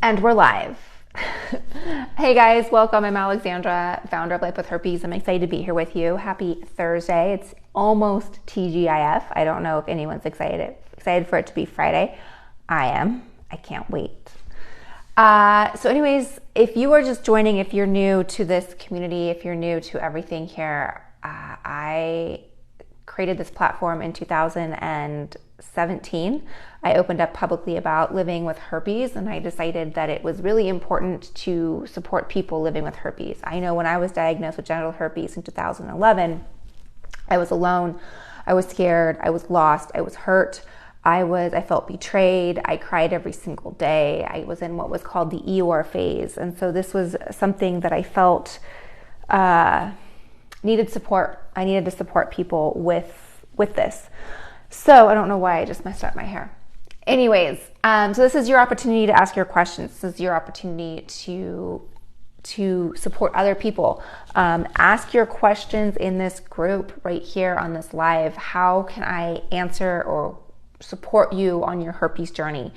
And we're live. Hey guys, welcome. I'm Alexandra, founder of Life with Herpes. I'm excited to be here with you. Happy Thursday. It's almost TGIF. I don't know if anyone's excited for it to be Friday. I am. I can't wait. So anyways, if you are just joining, if you're new to this community, if you're new to everything here, I created this platform in 2017. I opened up publicly about living with herpes, and I decided that it was really important to support people living with herpes. I know when I was diagnosed with genital herpes in 2011, I was alone, I was scared, I was lost, I was hurt, I felt betrayed, I cried every single day. I was in what was called the Eeyore phase, and so this was something that I felt needed support. I needed to support people with this. So I don't know why I just messed up my hair. Anyways, so this is your opportunity to ask your questions. This is your opportunity to support other people. Ask your questions in this group right here on this live. How can I answer or support you on your herpes journey?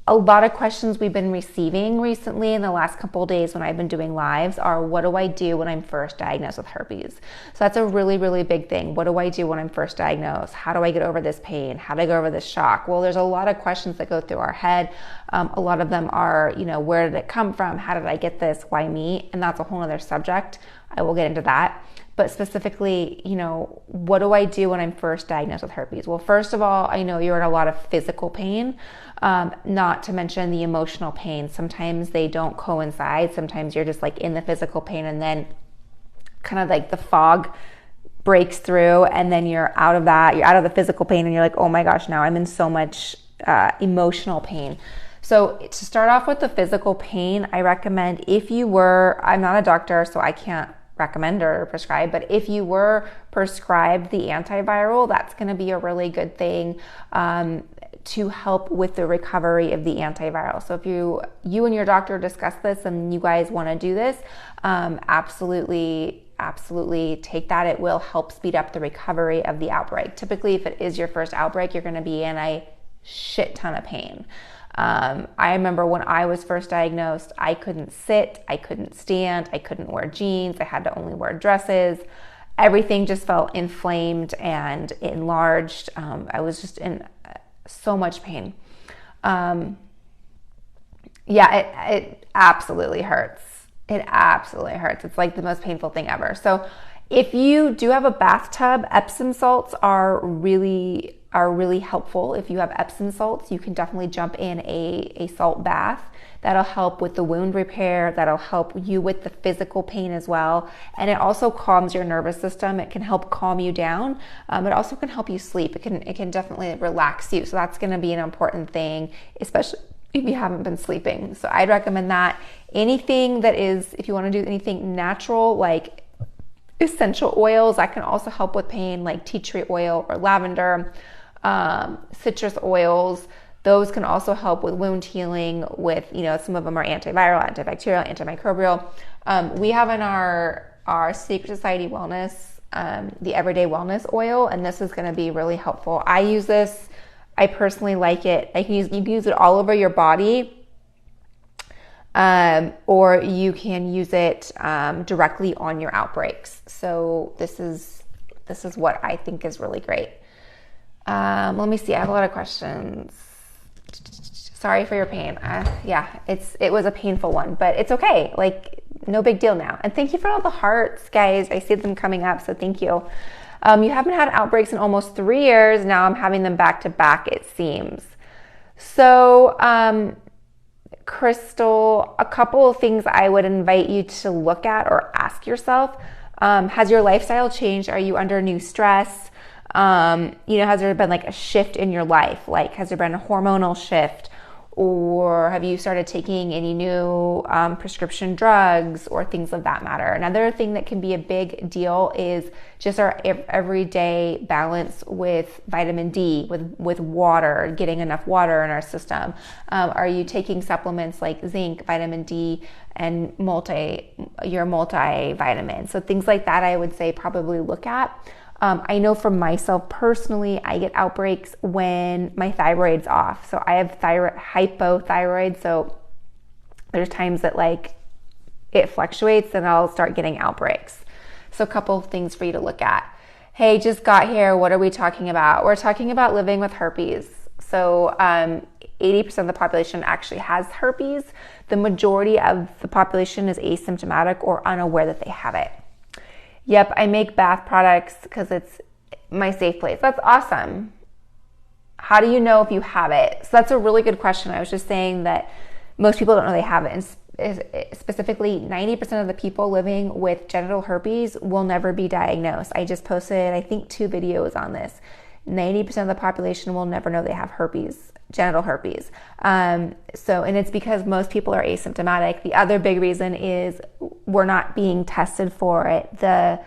A lot of questions we've been receiving recently in the last couple of days when I've been doing lives are, what do I do when I'm first diagnosed with herpes? So that's a really, really big thing. What do I do when I'm first diagnosed? How do I get over this pain? How do I get over this shock? Well, there's a lot of questions that go through our head. A lot of them are, where did it come from? How did I get this? Why me? And that's a whole other subject. I will get into that. But specifically, what do I do when I'm first diagnosed with herpes? Well, first of all, I know you're in a lot of physical pain, not to mention the emotional pain. Sometimes they don't coincide. Sometimes you're just like in the physical pain and then kind of like the fog breaks through and then you're out of that. You're out of the physical pain and you're like, oh my gosh, now I'm in so much emotional pain. So to start off with the physical pain, I recommend I'm not a doctor, so I can't recommend or prescribe, but if you were prescribed the antiviral, that's going to be a really good thing to help with the recovery of the antiviral. So if you and your doctor discuss this and you guys want to do this, absolutely take that. It will help speed up the recovery of the outbreak. Typically, if it is your first outbreak, you're going to be in a shit ton of pain. I remember when I was first diagnosed, I couldn't sit, I couldn't stand, I couldn't wear jeans, I had to only wear dresses. Everything just felt inflamed and enlarged. I was just in so much pain. It absolutely hurts. It absolutely hurts. It's like the most painful thing ever. So if you do have a bathtub, Epsom salts are really helpful. If you have Epsom salts, you can definitely jump in a salt bath. That'll help with the wound repair. That'll help you with the physical pain as well. And it also calms your nervous system. It can help calm you down. It also can help you sleep. It can definitely relax you. So that's going to be an important thing, especially if you haven't been sleeping. So I'd recommend that. Anything that is, if you want to do anything natural, like essential oils, that can also help with pain, like tea tree oil or lavender, citrus oils. Those can also help with wound healing with, some of them are antiviral, antibacterial, antimicrobial. We have in our Secret Society Wellness, the Everyday Wellness Oil, and this is going to be really helpful. I use this. I personally like it. You can use it all over your body. Or you can use it directly on your outbreaks. So this is what I think is really great. Let me see. I have a lot of questions. Sorry for your pain. It was a painful one, but it's okay. Like, no big deal now. And thank you for all the hearts, guys. I see them coming up, so thank you. You haven't had outbreaks in almost 3 years. Now I'm having them back to back, it seems. So, Crystal, a couple of things I would invite you to look at or ask yourself. Has your lifestyle changed? Are you under new stress? Has there been like a shift in your life? Like, has there been a hormonal shift? Or have you started taking any new prescription drugs or things of that matter? Another thing that can be a big deal is just our everyday balance with vitamin D, with water, getting enough water in our system. Are you taking supplements like zinc, vitamin D, and your multivitamins? So things like that I would say probably look at. I know for myself personally, I get outbreaks when my thyroid's off. So I have hypothyroid. So there's times that like it fluctuates and I'll start getting outbreaks. So a couple of things for you to look at. Hey, just got here. What are we talking about? We're talking about living with herpes. So 80% of the population actually has herpes. The majority of the population is asymptomatic or unaware that they have it. Yep, I make bath products because it's my safe place. That's awesome. How do you know if you have it? So that's a really good question. I was just saying that most people don't know they have it. And specifically, 90% of the people living with genital herpes will never be diagnosed. I just posted, I think, 2 videos on this. 90% of the population will never know they have herpes, genital herpes. And it's because most people are asymptomatic. The other big reason is we're not being tested for it. The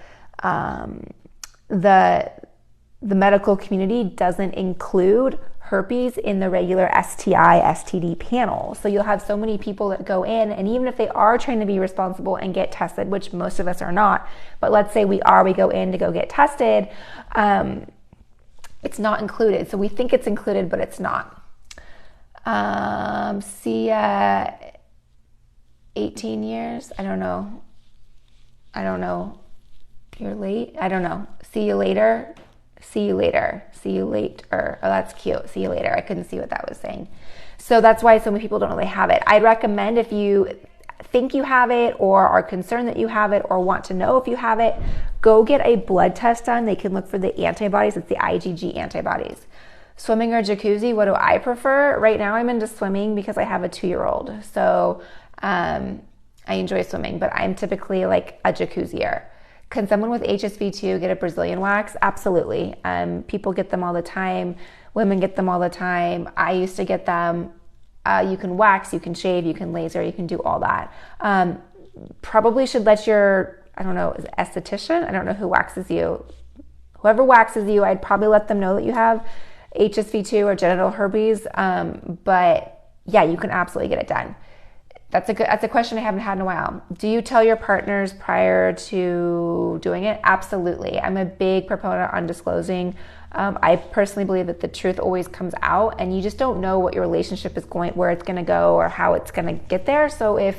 medical community doesn't include herpes in the regular STI, STD panel. So you'll have so many people that go in, and even if they are trying to be responsible and get tested, which most of us are not, but let's say we go in to go get tested, it's not included. So we think it's included, but it's not. See ya 18 years. I don't know. You're late. I don't know. See you later. See you later. See you later. Oh, that's cute. See you later. I couldn't see what that was saying. So that's why so many people don't really have it. I'd recommend if you think you have it or are concerned that you have it or want to know if you have it, go get a blood test done. They can look for the antibodies. It's the IgG antibodies. Swimming or jacuzzi, what do I prefer? Right now I'm into swimming because I have a 2-year-old. So I enjoy swimming, but I'm typically like a jacuzzier. Can someone with HSV2 get a Brazilian wax? Absolutely. People get them all the time. Women get them all the time. I used to get them. You can wax, you can shave, you can laser, you can do all that. Probably should let your, I don't know, esthetician? I don't know who waxes you. Whoever waxes you, I'd probably let them know that you have HSV2 or genital herpes. But yeah, you can absolutely get it done. That's a question I haven't had in a while. Do you tell your partners prior to doing it? Absolutely. I'm a big proponent on disclosing. I personally believe that the truth always comes out, and you just don't know what your relationship is going, where it's going to go, or how it's going to get there. So if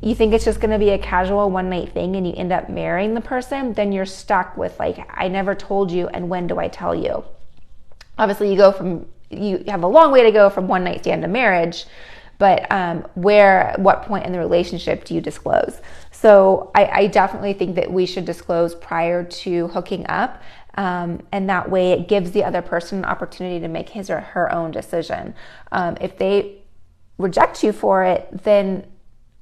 you think it's just going to be a casual one-night thing and you end up marrying the person, then you're stuck with like, I never told you, and when do I tell you? Obviously, you have a long way to go from one night stand to marriage. But what point in the relationship do you disclose? So I definitely think that we should disclose prior to hooking up. And that way it gives the other person an opportunity to make his or her own decision. If they reject you for it, then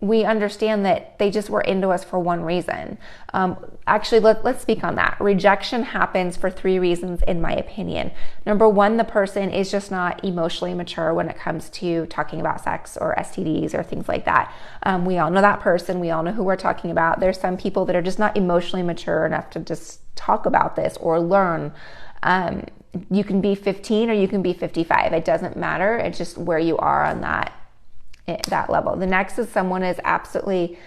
we understand that they just were into us for one reason. Actually, let's speak on that. Rejection happens for 3 reasons, in my opinion. Number 1, the person is just not emotionally mature when it comes to talking about sex or STDs or things like that. We all know that person. We all know who we're talking about. There's some people that are just not emotionally mature enough to just talk about this or learn. You can be 15 or you can be 55. It doesn't matter. It's just where you are on that level. The next is someone is absolutely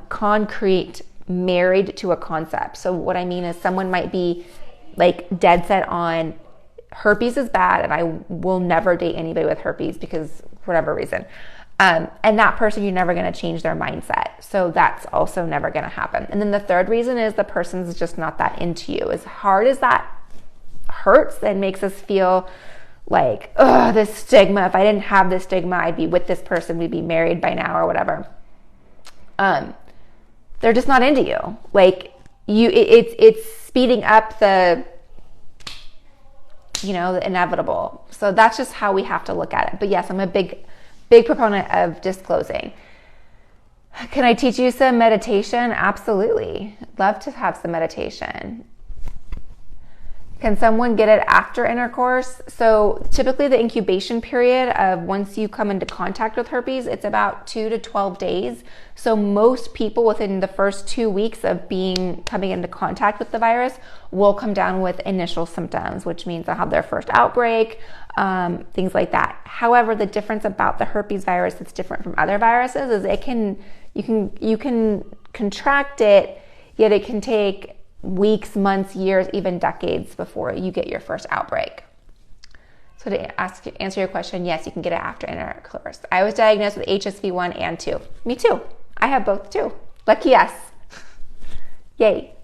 concrete, married to a concept. So what I mean is someone might be like dead set on herpes is bad and I will never date anybody with herpes because for whatever reason. And that person, you're never going to change their mindset. So that's also never going to happen. And then the third reason is the person's just not that into you. As hard as that hurts and makes us feel like, oh, this stigma. If I didn't have this stigma, I'd be with this person. We'd be married by now or whatever. They're just not into you. Like it's speeding up the inevitable. So that's just how we have to look at it. But yes, I'm a big proponent of disclosing. Can I teach you some meditation? Absolutely. Love to have some meditation. Can someone get it after intercourse? So typically the incubation period of once you come into contact with herpes, it's about 2 to 12 days. So most people within the first 2 weeks of coming into contact with the virus will come down with initial symptoms, which means they'll have their first outbreak, things like that. However, the difference about the herpes virus that's different from other viruses is you can contract it, yet it can take weeks, months, years, even decades before you get your first outbreak. So to answer your question, yes, you can get it after intercourse. I was diagnosed with HSV1 and 2. Me too. I have both too. Lucky us. Yay.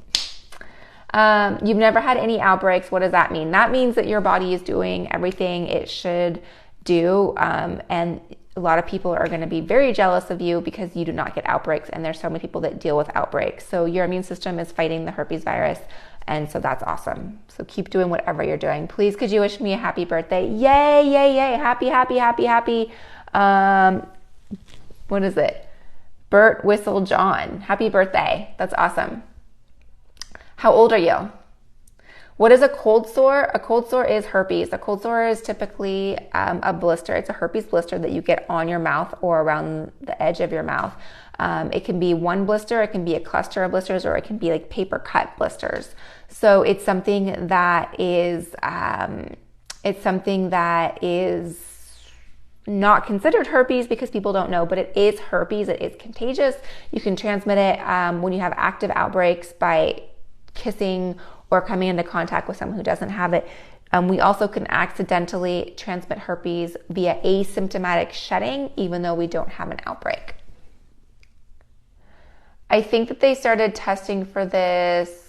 You've never had any outbreaks. What does that mean? That means that your body is doing everything it should do. And a lot of people are going to be very jealous of you because you do not get outbreaks. And there's so many people that deal with outbreaks. So your immune system is fighting the herpes virus. And so that's awesome. So keep doing whatever you're doing. Please, could you wish me a happy birthday? Yay, yay, yay. Happy, happy, happy, happy. What is it? Bert Whistle John. Happy birthday. That's awesome. How old are you? What is a cold sore? A cold sore is herpes. A cold sore is typically a blister. It's a herpes blister that you get on your mouth or around the edge of your mouth. It can be one blister, it can be a cluster of blisters, or it can be like paper cut blisters. So it's something that is not considered herpes because people don't know, but it is herpes. It is contagious. You can transmit it when you have active outbreaks by kissing or coming into contact with someone who doesn't have it. We also can accidentally transmit herpes via asymptomatic shedding, even though we don't have an outbreak. I think that they started testing for this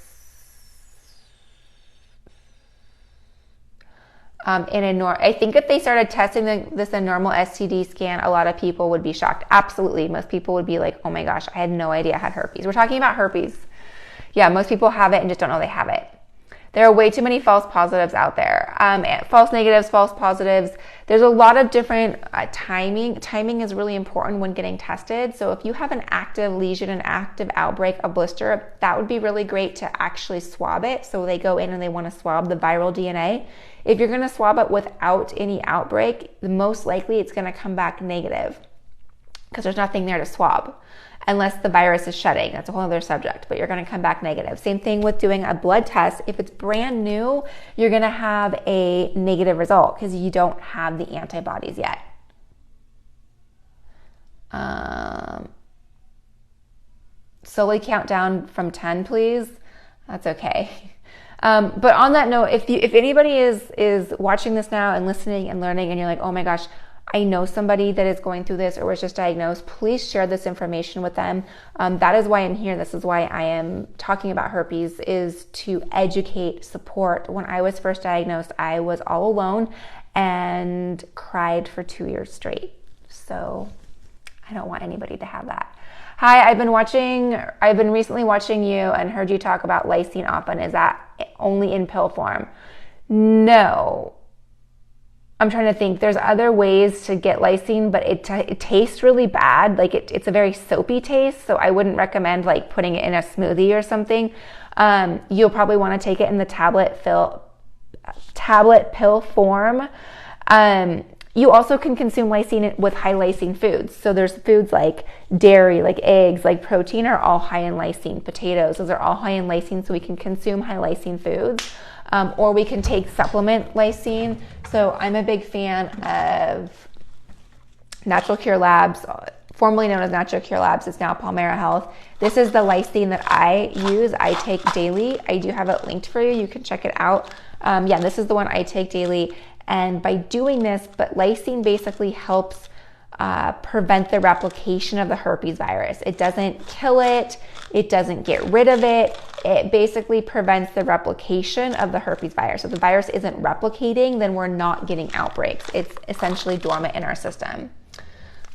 I think if they started testing this in normal STD scan, a lot of people would be shocked. Absolutely. Most people would be like, oh my gosh, I had no idea I had herpes. We're talking about herpes. Yeah, most people have it and just don't know they have it. There are way too many false positives out there. False negatives, false positives. There's a lot of different timing. Timing is really important when getting tested. So if you have an active lesion, an active outbreak, a blister, that would be really great to actually swab it. So they go in and they want to swab the viral DNA. If you're going to swab it without any outbreak, most likely it's going to come back negative because there's nothing there to swab. Unless the virus is shedding. That's a whole other subject, but you're going to come back negative. Same thing with doing a blood test. If it's brand new, you're going to have a negative result because you don't have the antibodies yet. Slowly count down from 10, please. That's okay. But on that note, if anybody is watching this now and listening and learning and you're like, oh my gosh, I know somebody that is going through this or was just diagnosed, please share this information with them. That is why I'm here. This is why I am talking about herpes, is to educate, support. When I was first diagnosed, I was all alone and cried for 2 years straight. So I don't want anybody to have that. Hi, I've been recently watching you and heard you talk about Lysine often. Is that only in pill form? No. I'm trying to think. There's other ways to get Lysine, but it tastes really bad. Like it's a very soapy taste, so I wouldn't recommend like putting it in a smoothie or something. You'll probably want to take it in the tablet pill form. You also can consume Lysine with high Lysine foods. So there's foods like dairy, like eggs, like protein are all high in Lysine. Potatoes, those are all high in Lysine, so we can consume high Lysine foods. Or we can take supplement Lysine. So I'm a big fan of Natural Cure Labs, formerly known as Natural Cure Labs. It's now Palmera Health. This is the Lysine that I use. I take daily. I do have it linked for you. You can check it out. This is the one I take daily. And by doing this, but Lysine basically helps prevent the replication of the herpes virus. It doesn't kill it. It doesn't get rid of it. It basically prevents the replication of the herpes virus. If the virus isn't replicating, then we're not getting outbreaks. It's essentially dormant in our system.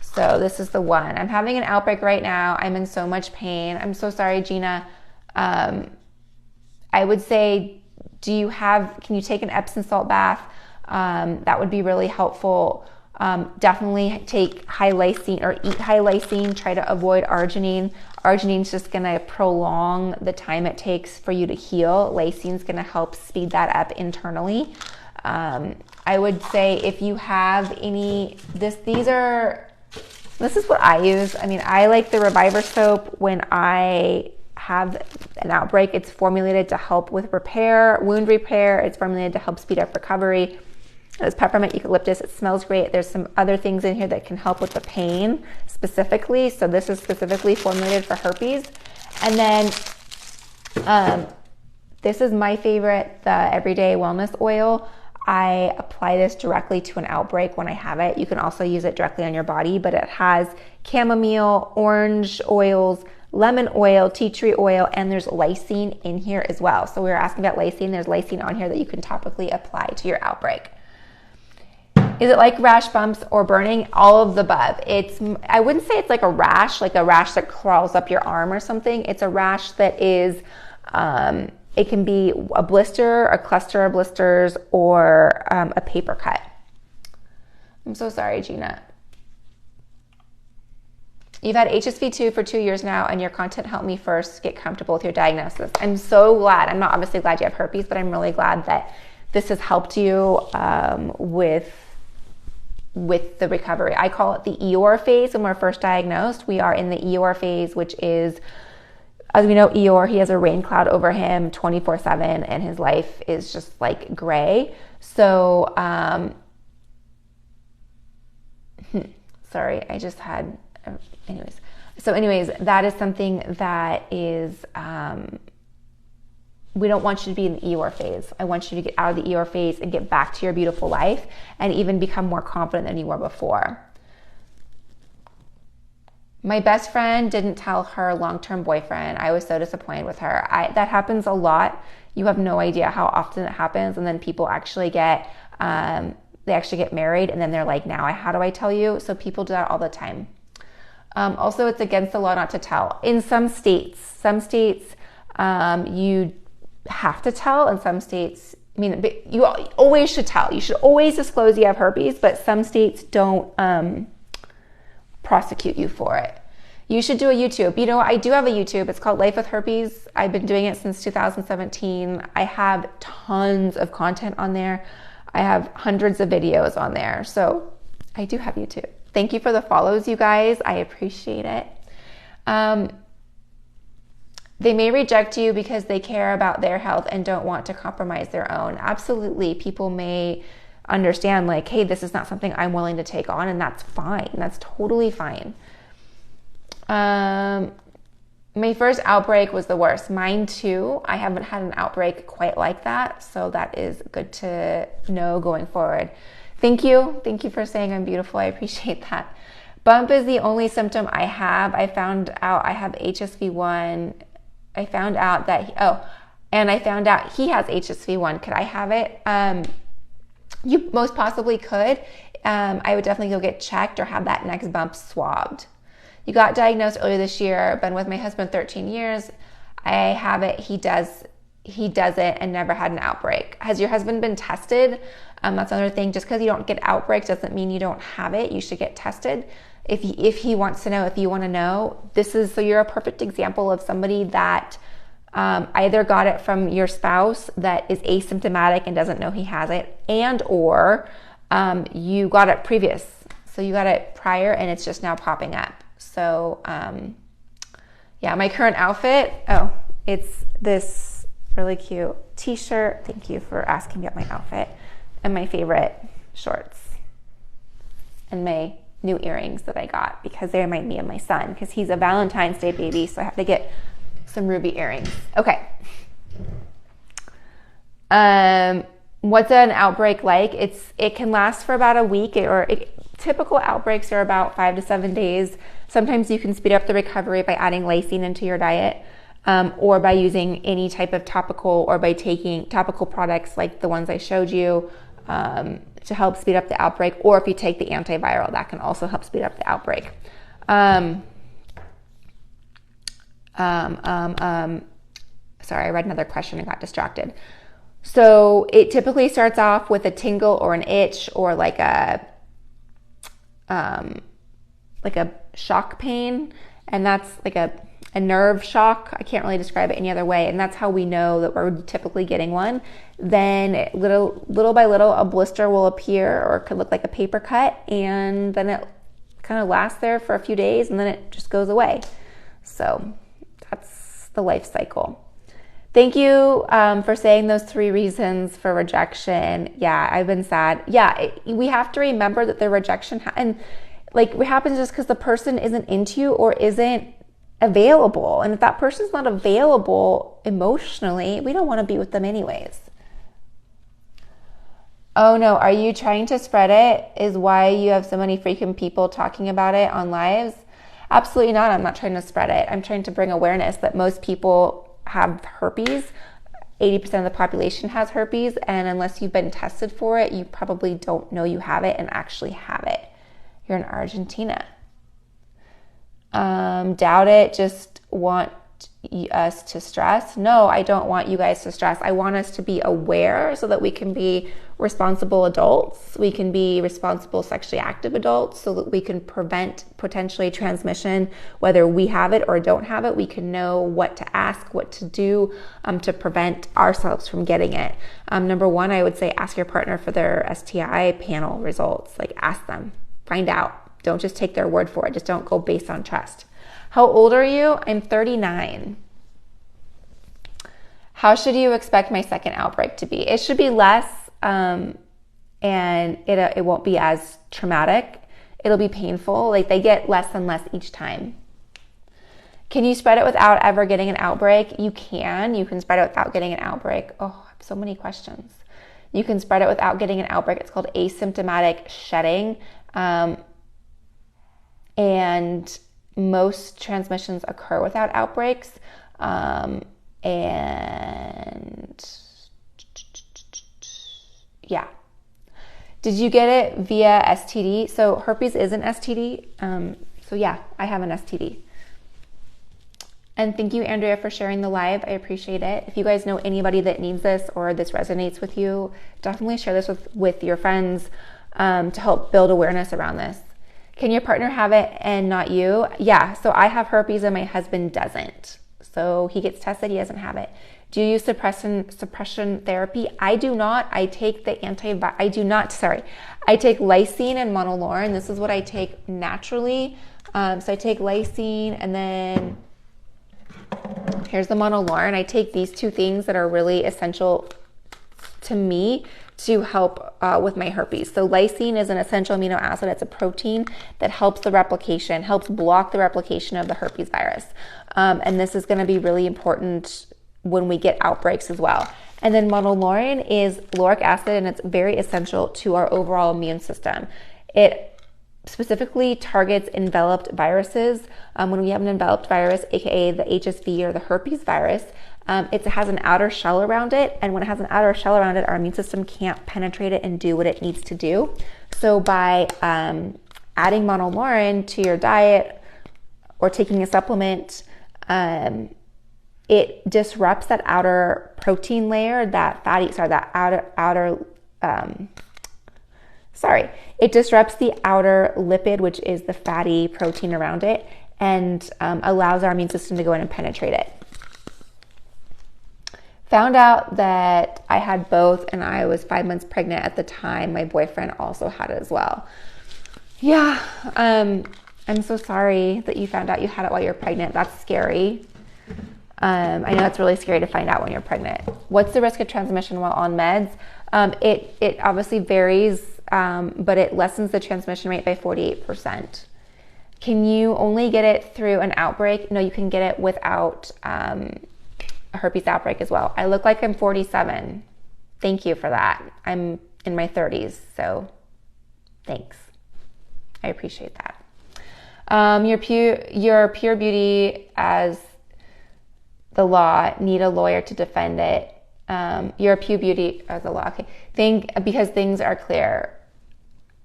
So this is the one. I'm having an outbreak right now. I'm in so much pain. I'm so sorry, Gina. I would say, can you take an Epsom salt bath? That would be really helpful. Definitely take high Lysine or eat high Lysine. Try to avoid arginine. Arginine's just going to prolong the time it takes for you to heal. Lysine's going to help speed that up internally. I would say if you have any, this is what I use. I mean, I like the Reviver soap when I have an outbreak. It's formulated to help with wound repair. It's formulated to help speed up recovery. It's peppermint eucalyptus. It smells great. There's some other things in here that can help with the pain specifically. So this is specifically formulated for herpes. And then This is my favorite, the Everyday Wellness Oil. I apply this directly to an outbreak when I have it. You can also use it directly on your body, but it has chamomile, orange oils, lemon oil, tea tree oil, and there's lysine in here as well. So we were asking about lysine. There's lysine on here that you can topically apply to your outbreak. Is it like rash, bumps, or burning? All of the above. I wouldn't say it's like a rash that crawls up your arm or something. It's a rash that is, it can be a blister, a cluster of blisters, or a paper cut. I'm so sorry, Gina. You've had HSV2 for 2 years now, and your content helped me first get comfortable with your diagnosis. I'm so glad. I'm not obviously glad you have herpes, but I'm really glad that this has helped you with the recovery. I call it the Eeyore phase when we're first diagnosed. We are in the Eeyore phase, which is, as we know, Eeyore, he has a rain cloud over him 24/7, and his life is just like gray. So, sorry, I just had, anyways, that is something that is, we don't want you to be in the Eeyore phase. I want you to get out of the Eeyore phase and get back to your beautiful life and even become more confident than you were before. My best friend didn't tell her long-term boyfriend. I was so disappointed with her. That happens a lot. You have no idea how often it happens. And then people actually get married, and then they're like, now how do I tell you? So people do that all the time. Also, it's against the law not to tell. In some states, you have to tell. In some states, you always should tell. You should always disclose you have herpes, but some states don't prosecute you for it. You should do a YouTube. I do have a YouTube. It's called Life with Herpes. I've been doing it since 2017. I have tons of content on there. I have hundreds of videos on there. So I do have YouTube. Thank you for the follows, you guys. I appreciate it. They may reject you because they care about their health and don't want to compromise their own. Absolutely. People may understand like, hey, this is not something I'm willing to take on, and that's fine. That's totally fine. My first outbreak was the worst. Mine too. I haven't had an outbreak quite like that, so that is good to know going forward. Thank you. Thank you for saying I'm beautiful. I appreciate that. Bump is the only symptom I have. I found out I have HSV1. I found out that he has HSV1. Could I have it? You most possibly could. I would definitely go get checked or have that next bump swabbed. You got diagnosed earlier this year. Been with my husband 13 years. I have it. He does it and never had an outbreak. Has your husband been tested? That's another thing. Just because you don't get outbreaks doesn't mean you don't have it. You should get tested. If he wants to know, if you want to know, so you're a perfect example of somebody that either got it from your spouse that is asymptomatic and doesn't know he has it, or you got it previous. So you got it prior and it's just now popping up. So my current outfit, it's this really cute t-shirt. Thank you for asking about my outfit, and my favorite shorts, and my new earrings that I got because they remind me of my son because he's a Valentine's Day baby, so I have to get some ruby earrings. Okay. What's an outbreak like? It can last for about a week, typical outbreaks are about 5 to 7 days. Sometimes you can speed up the recovery by adding lysine into your diet, or by using any type of topical, or by taking topical products like the ones I showed you, to help speed up the outbreak, or if you take the antiviral, that can also help speed up the outbreak. Sorry, I read another question and got distracted. So it typically starts off with a tingle or an itch, or like a shock pain, and that's like a nerve shock. I can't really describe it any other way, and that's how we know that we're typically getting one. Then little by little, a blister will appear, or it could look like a paper cut, and then it kind of lasts there for a few days, and then it just goes away. So that's the life cycle. Thank you for saying those 3 reasons for rejection. Yeah, I've been sad. Yeah, we have to remember that the rejection happens just because the person isn't into you or isn't available. And if that person's not available emotionally, we don't want to be with them anyways. Oh no, are you trying to spread it? Is why you have so many freaking people talking about it on lives? Absolutely not. I'm not trying to spread it. I'm trying to bring awareness that most people have herpes. 80% of the population has herpes, and unless you've been tested for it, you probably don't know you have it and actually have it. You're in Argentina. Doubt it. Just want us to stress. No, I don't want you guys to stress. I want us to be aware so that we can be responsible adults. We can be responsible sexually active adults so that we can prevent potentially transmission, whether we have it or don't have it. We can know what to ask, what to do to prevent ourselves from getting it. Number one, I would say ask your partner for their STI panel results. Like, ask them, find out. Don't just take their word for it. Just don't go based on trust. How old are you? I'm 39. How should you expect my second outbreak to be? It should be less, and it won't be as traumatic. It'll be painful. Like, they get less and less each time. Can you spread it without ever getting an outbreak? You can. You can spread it without getting an outbreak. Oh, I have so many questions. You can spread it without getting an outbreak. It's called asymptomatic shedding. And most transmissions occur without outbreaks. And yeah. Did you get it via STD? So herpes is an STD. So yeah, I have an STD. And thank you, Andrea, for sharing the live. I appreciate it. If you guys know anybody that needs this or this resonates with you, definitely share this with your friends to help build awareness around this. Can your partner have it and not you? Yeah, so I have herpes and my husband doesn't. So he gets tested, he doesn't have it. Do you use suppression therapy? I do not. I take I take Lysine and monolaurin. This is what I take naturally. So I take Lysine and then here's the monolaurin. I take these two things that are really essential to me to help with my herpes. So lysine is an essential amino acid. It's a protein that helps block the replication of the herpes virus. And this is going to be really important when we get outbreaks as well. And then monolaurin is lauric acid, and it's very essential to our overall immune system. It specifically targets enveloped viruses. When we have an enveloped virus, aka the HSV or the herpes virus, it has an outer shell around it, and when it has an outer shell around it, our immune system can't penetrate it and do what it needs to do. So by adding monolaurin to your diet or taking a supplement, it disrupts that outer protein layer, it disrupts the outer lipid, which is the fatty protein around it, and allows our immune system to go in and penetrate it. Found out that I had both, and I was 5 months pregnant at the time. My boyfriend also had it as well. Yeah, I'm so sorry that you found out you had it while you're pregnant. That's scary. I know it's really scary to find out when you're pregnant. What's the risk of transmission while on meds? It obviously varies, but it lessens the transmission rate by 48%. Can you only get it through an outbreak? No, you can get it without a herpes outbreak as well. I look like I'm 47. Thank you for that. I'm in my 30s, so thanks. I appreciate that. Your pure beauty as the law, need a lawyer to defend it. You're a pure beauty as the law. Okay. Because things are clear.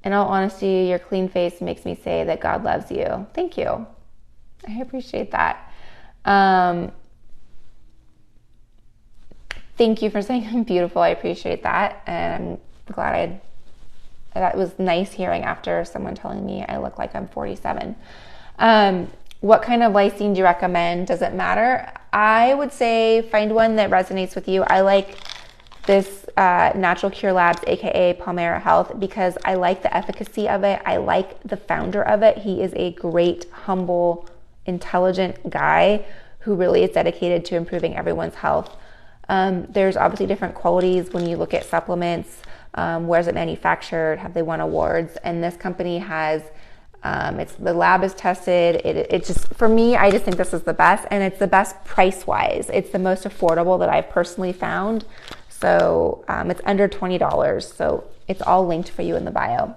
In all honesty, your clean face makes me say that God loves you. Thank you. I appreciate that. Thank you for saying I'm beautiful. I appreciate that. And I'm glad that was nice hearing after someone telling me I look like I'm 47. What kind of lysine do you recommend? Does it matter? I would say find one that resonates with you. I like this Natural Cure Labs, aka Palmera Health, because I like the efficacy of it. I like the founder of it. He is a great, humble, intelligent guy who really is dedicated to improving everyone's health. There's obviously different qualities when you look at supplements. Where's it manufactured? Have they won awards? And this company has The lab is tested. It just, for me, I just think this is the best, and it's the best price-wise. It's the most affordable that I've personally found. So it's under $20. So it's all linked for you in the bio.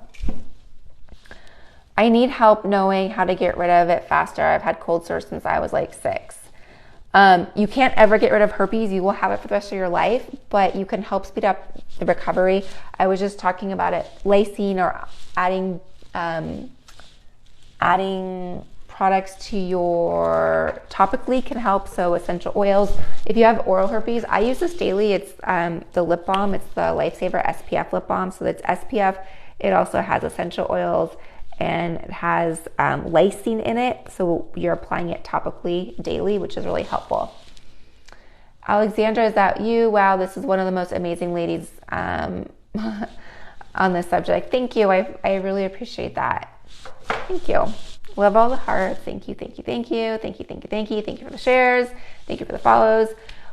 I need help knowing how to get rid of it faster. I've had cold sores since I was like 6. You can't ever get rid of herpes. You will have it for the rest of your life, but you can help speed up the recovery. I was just talking about it. Lysine or adding products to your topically can help. So essential oils. If you have oral herpes, I use this daily. It's the lip balm. It's the Lifesaver SPF lip balm. So it's SPF. It also has essential oils, and it has lysine in it. So you're applying it topically daily, which is really helpful. Alexandra, is that you? Wow, this is one of the most amazing ladies on this subject. Thank you. I really appreciate that. Thank you. Love all the hearts. Thank you, thank you, thank you. Thank you, thank you, thank you. Thank you for the shares. Thank you for the follows.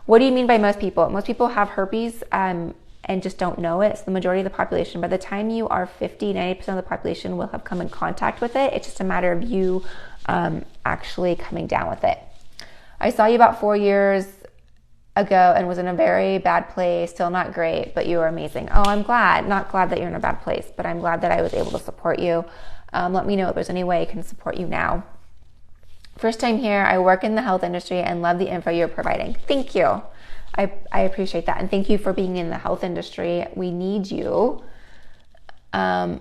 What do you mean by most people? Most people have herpes and just don't know it. It's the majority of the population. By the time you are 50, 90% of the population will have come in contact with it. It's just a matter of you actually coming down with it. I saw you about 4 years ago and was in a very bad place, still not great, but you were amazing. Oh, I'm glad. Not glad that you're in a bad place, but I'm glad that I was able to support you. Let me know if there's any way I can support you now. First time here, I work in the health industry and love the info you're providing. Thank you. I appreciate that. And thank you for being in the health industry. We need you. Not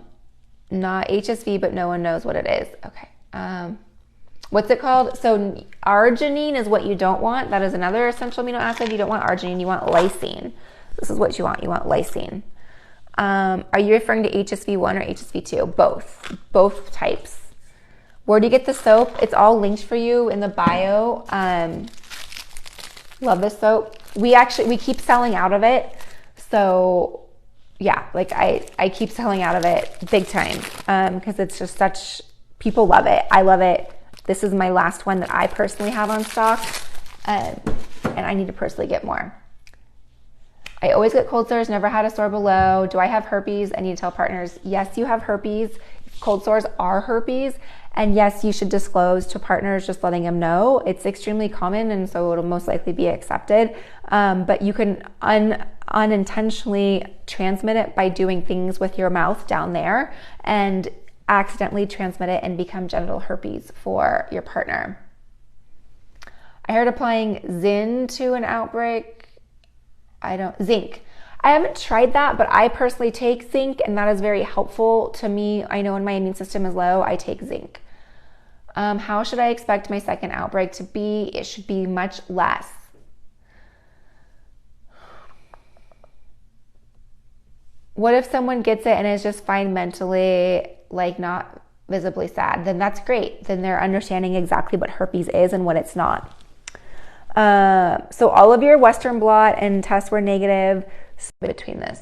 HSV, but no one knows what it is. Okay. What's it called? So arginine is what you don't want. That is another essential amino acid. You don't want arginine. You want lysine. This is what you want. You want lysine. Are you referring to HSV1 or HSV2? Both types. Where do you get the soap? It's all linked for you in the bio. Love this soap. We keep selling out of it. So yeah, like I keep selling out of it big time. Because it's just people love it. I love it. This is my last one that I personally have on stock. And I need to personally get more. I always get cold sores, never had a sore below. Do I have herpes? I need to tell partners, yes, you have herpes. Cold sores are herpes. And yes, you should disclose to partners, just letting them know. It's extremely common, and so it'll most likely be accepted. But you can unintentionally transmit it by doing things with your mouth down there and accidentally transmit it and become genital herpes for your partner. I heard applying Zinc to an outbreak. Zinc. I haven't tried that, but I personally take Zinc, and that is very helpful to me. I know when my immune system is low, I take Zinc. How should I expect my second outbreak to be? It should be much less. What if someone gets it and is just fine mentally, like not visibly sad? Then that's great. Then they're understanding exactly what herpes is and what it's not. So all of your Western blot and tests were negative between this.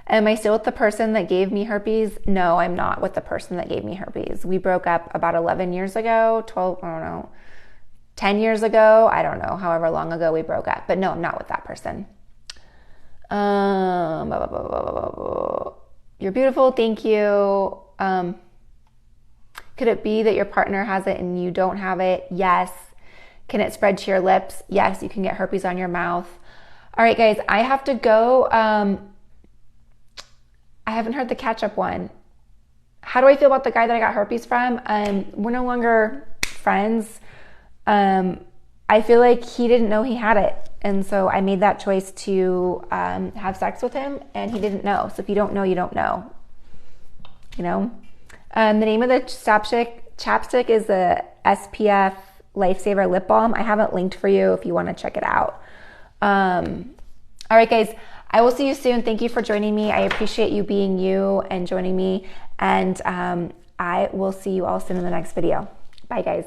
Am I still with the person that gave me herpes? No, I'm not with the person that gave me herpes. We broke up about 11 years ago, 12, I don't know, 10 years ago. I don't know, however long ago we broke up. But no, I'm not with that person. You're beautiful. Thank you. Could it be that your partner has it and you don't have it? Yes. Can it spread to your lips? Yes, you can get herpes on your mouth. All right, guys, I have to go. I haven't heard the catch-up one. How do I feel about the guy that I got herpes from? We're no longer friends. I feel like he didn't know he had it. And so I made that choice to have sex with him, and he didn't know. So if you don't know, you don't know. You know? The name of the chapstick is the SPF Lifesaver Lip Balm. I have it linked for you if you want to check it out. All right, guys, I will see you soon. Thank you for joining me. I appreciate you being you and joining me. And I will see you all soon in the next video. Bye, guys.